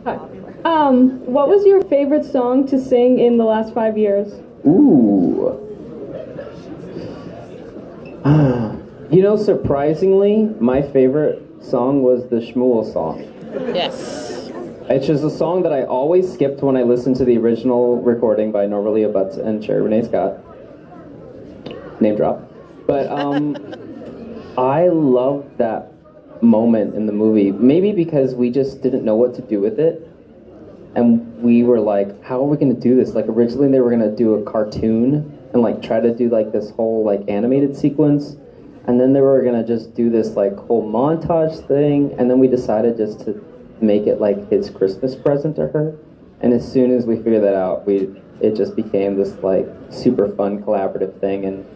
Hi. What was your favorite song to sing in the last 5 years? Ooh. You know, surprisingly, my favorite song was the Shmuel song. Yes. It's just a song that I always skipped when I listened to the original recording by Norma Leah Butts and Sherry Renee Scott. Name drop. But I loved that moment in the movie. Maybe because we just didn't know what to do with it. And we were like, how are we going to do this? Like, originally they were going to do a cartoon and, like, try to do, like, this whole, like, animated sequence. And then they were going to just do this, like, whole montage thing. And then we decided just to make it, like, his Christmas present to her. And as soon as we figured that out, it just became this, like, super fun collaborative thing.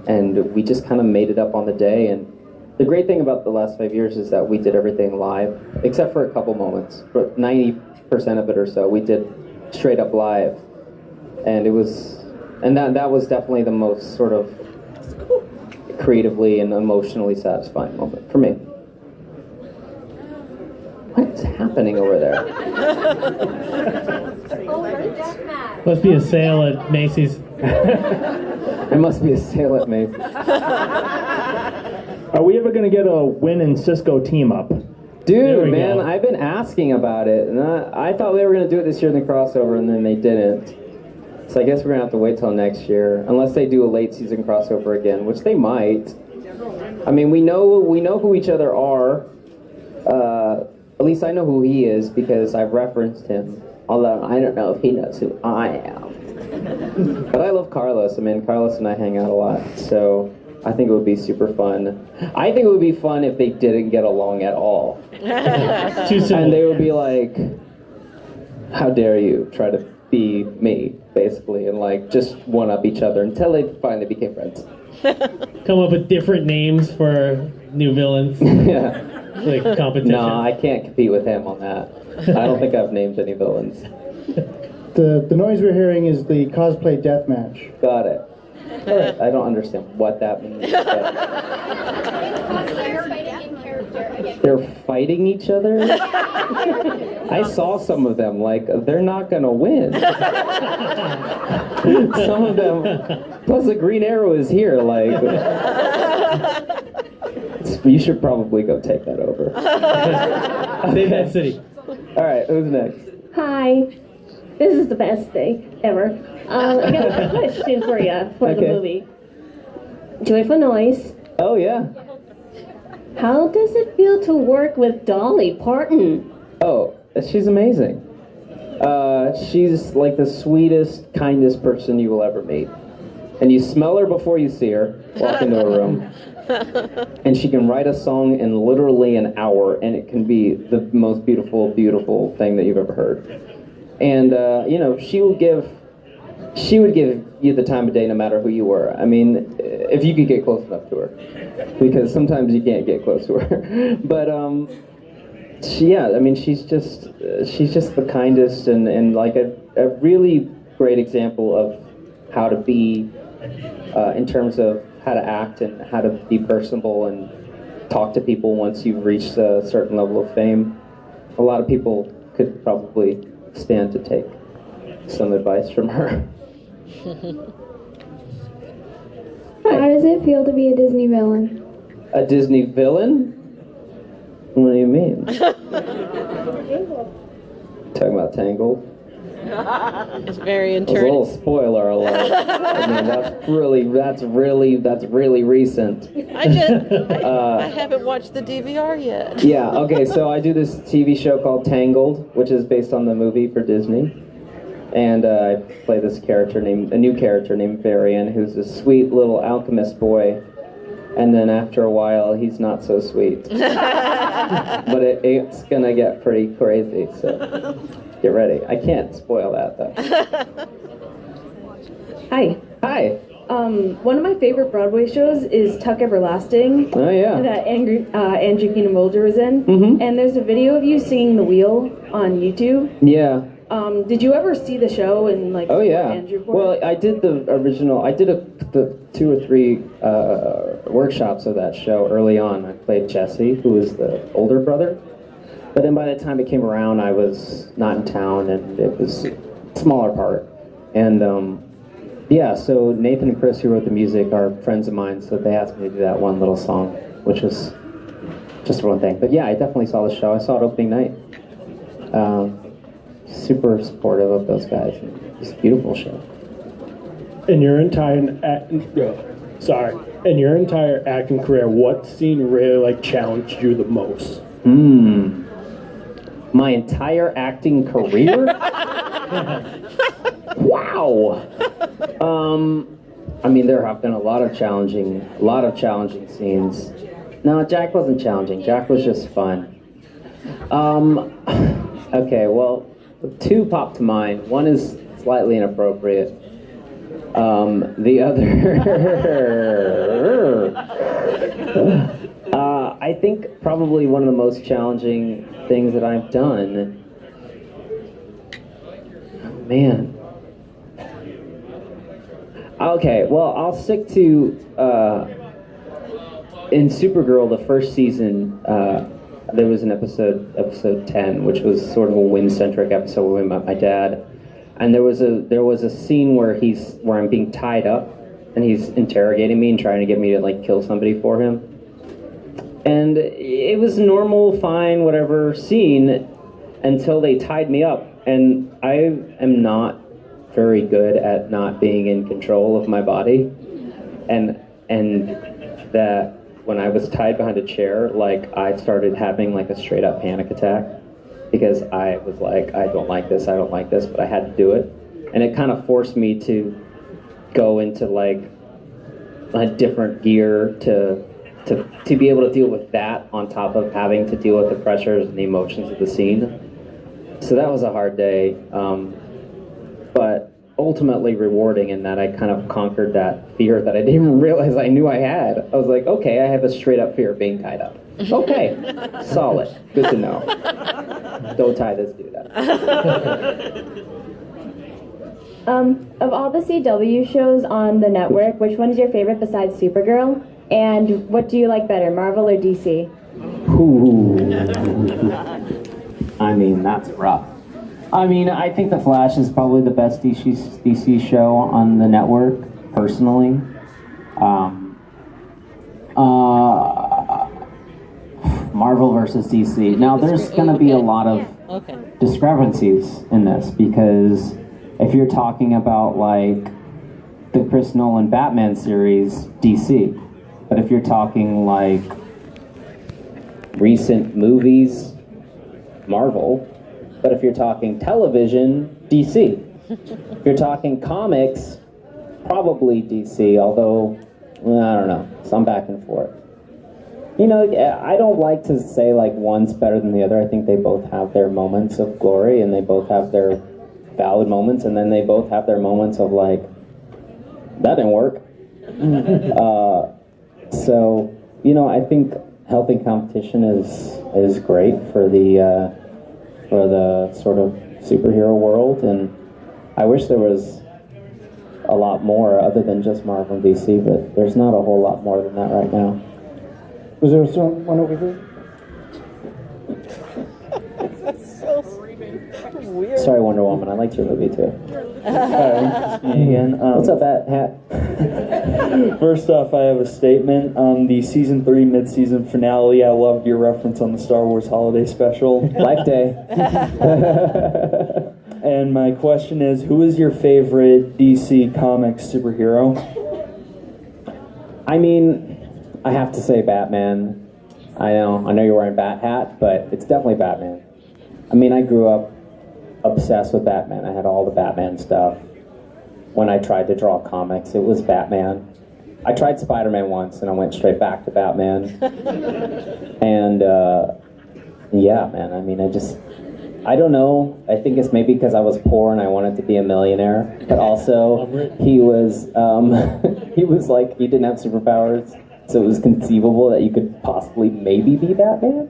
And we just kind of made it up on the day. And the great thing about the last 5 years is that we did everything live, except for a couple moments. But 90% of it or so we did straight up live, and that was definitely the most sort of creatively and emotionally satisfying moment for me. What's happening over there? Must be a sale at Macy's. It must be a sale at Macy's. Are we ever going to get a Win and Cisco team up? Dude, man, I've been asking about it, and I thought they were going to do it this year in the crossover, and then they didn't. So I guess we're going to have to wait till next year, unless they do a late season crossover again, which they might. I mean, we know who each other are. At least I know who he is, because I've referenced him, although I don't know if he knows who I am. But I love Carlos. I mean, Carlos and I hang out a lot, so I think it would be super fun. I think it would be fun if they didn't get along at all. And they would be like, how dare you try to be me, basically, and like just one-up each other until they finally became friends. Come up with different names for new villains. Yeah. Like competition. No, I can't compete with him on that. I don't think I've named any villains. The noise we're hearing is the cosplay deathmatch. Got it. I don't understand what that means. They're fighting each other? I saw some of them, like, they're not gonna win. Some of them, plus the Green Arrow is here, like, you should probably go take that over. Save that city. Alright, who's next? Hi. This is the best thing ever. I got a question for you for the movie. Joyful Noise. Oh, yeah. How does it feel to work with Dolly Parton? Oh, she's amazing. She's like the sweetest, kindest person you will ever meet. And you smell her before you see her, walk into a room. And she can write a song in literally an hour, and it can be the most beautiful, beautiful thing that you've ever heard. And, you know, she would give you the time of day no matter who you were. I mean, if you could get close enough to her. Because sometimes you can't get close to her. But, I mean, she's just the kindest and like a really great example of how to be, in terms of how to act and how to be personable and talk to people once you've reached a certain level of fame. A lot of people could probably stand to take some advice from her. How does it feel to be a Disney villain? A Disney villain? What do you mean? Talking about Tangled? It's very It was a little spoiler alert. I mean, that's really recent. I haven't watched the DVR yet. Yeah, okay, so I do this TV show called Tangled, which is based on the movie for Disney. And I play this a new character named Varian, who's a sweet little alchemist boy. And then after a while, he's not so sweet. But it's gonna get pretty crazy, so get ready. I can't spoil that, though. Hi. Hi. One of my favorite Broadway shows is Tuck Everlasting. Oh, yeah. That Andrew Keenan Mulder is in. Mm-hmm. And there's a video of you singing The Wheel on YouTube. Yeah. Did you ever see the show and like? Oh yeah. Andrew for well, it? I did the original. I did the 2 or 3 workshops of that show early on. I played Jesse, who was the older brother, But then by the time it came around, I was not in town, and it was a smaller part. And yeah, so Nathan and Chris, who wrote the music, are friends of mine, so they asked me to do that one little song, which was just one thing. But yeah, I definitely saw the show. I saw it opening night. Super supportive of those guys. It's a beautiful show. In your entire acting career, what scene really like challenged you the most? My entire acting career? Wow. I mean, there have been a lot of challenging scenes. No, Jack wasn't challenging. Jack was just fun. Okay, well, two pop to mind. One is slightly inappropriate. The other, I think probably one of the most challenging things that I've done. Oh, man. Okay, well, I'll stick to, in Supergirl, the first season, there was an episode 10, which was sort of a Wynn-centric episode where we met my dad. And there was a scene where I'm being tied up, and he's interrogating me and trying to get me to like kill somebody for him. And it was normal, fine, whatever scene until they tied me up. And I am not very good at not being in control of my body. And that when I was tied behind a chair, like I started having like a straight up panic attack. Because I was like, I don't like this, but I had to do it. And it kind of forced me to go into like a different gear to be able to deal with that on top of having to deal with the pressures and the emotions of the scene. So that was a hard day, but ultimately rewarding in that I kind of conquered that fear that I didn't even realize I knew I had. I was like, okay, I have a straight up fear of being tied up. Okay, solid, good to know. Don't tie this dude up. Of all the CW shows on the network, which one is your favorite besides Supergirl? And what do you like better, Marvel or DC? Ooh. I mean, that's rough. I mean, I think The Flash is probably the best DC show on the network, personally. Marvel versus DC. Now, there's going to be a lot of discrepancies in this, because if you're talking about, like, the Chris Nolan Batman series, DC. But if you're talking, like, recent movies, Marvel. But if you're talking television, DC. If you're talking comics, probably DC, although, well, I don't know. So I'm back and forth. You know, I don't like to say, like, one's better than the other. I think they both have their moments of glory, and they both have their valid moments, and then they both have their moments of, like, that didn't work. So, you know, I think healthy competition is great for the sort of superhero world, and I wish there was a lot more other than just Marvel and DC, but there's not a whole lot more than that right now. Was there one over here? Weird. Sorry, Wonder Woman. I liked your movie too. Again, What's up, Hat? First off, I have a statement. The season 3 mid-season finale, I loved your reference on the Star Wars holiday special. Life Day. And my question is, who is your favorite DC Comics superhero? I mean, I have to say Batman. I know you're wearing Bat Hat, but it's definitely Batman. I mean, I grew up obsessed with Batman. I had all the Batman stuff. When I tried to draw comics, it was Batman. I tried Spider-Man once, and I went straight back to Batman. And, yeah, man, I mean, I don't know. I think it's maybe because I was poor and I wanted to be a millionaire. But also, he was like, he didn't have superpowers, so it was conceivable that you could possibly maybe be Batman.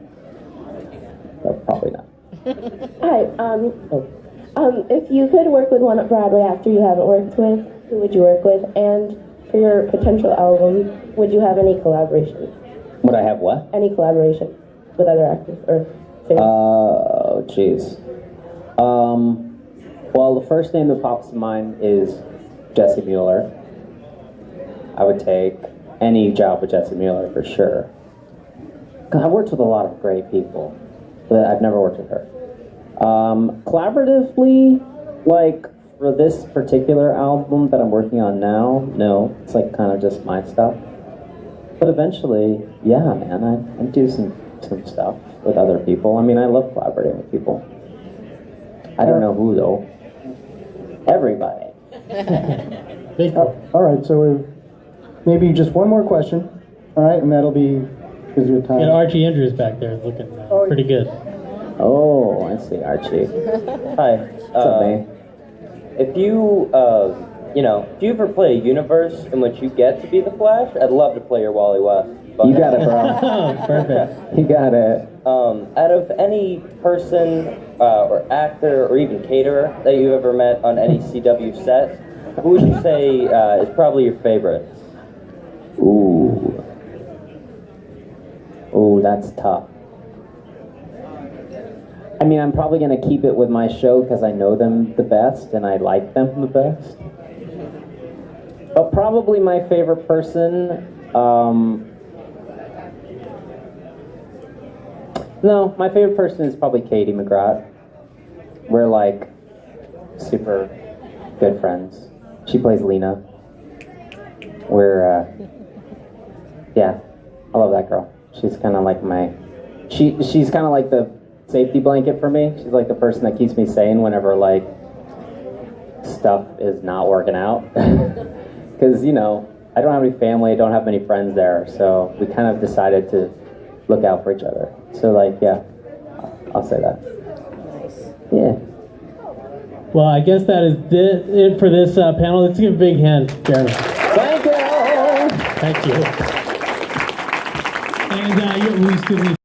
But probably not. Hi, if you could work with one Broadway actor you haven't worked with, who would you work with? And for your potential album, would you have any collaboration? Would I have what? Any collaboration with other actors or Oh, jeez. Well, the first name that pops to mind is Jesse Mueller. I would take any job with Jesse Mueller for sure. 'Cause I've worked with a lot of great people, but I've never worked with her. Collaboratively, like for this particular album that I'm working on now, no, it's like kind of just my stuff. But eventually, yeah, man, I do some stuff with other people. I mean, I love collaborating with people. I don't know who though. Everybody. All right, so we've maybe just one more question. All right, and that'll be because your time. And Archie Andrews back there looking pretty good. Oh, I see, Archie. Hi. What's up, man? If you, if you ever play a universe in which you get to be the Flash, I'd love to play your Wally West. But, You got it, bro. Perfect. You got it. Out of any person or actor or even caterer that you've ever met on any CW set, who would you say is probably your favorite? Ooh, that's tough. I mean, I'm probably going to keep it with my show because I know them the best and I like them the best. But probably my favorite person, no, my favorite person is probably Katie McGrath. We're like super good friends. She plays Lena. Yeah, I love that girl. She's kind of like she's kind of like the safety blanket for me. She's like the person that keeps me sane whenever like stuff is not working out. Because, I don't have any family, I don't have many friends there, so we kind of decided to look out for each other. So like, yeah, I'll say that. Yeah. Well, I guess that is it for this panel. Let's give a big hand, Jeremy. Thank you! Thank you. And we still need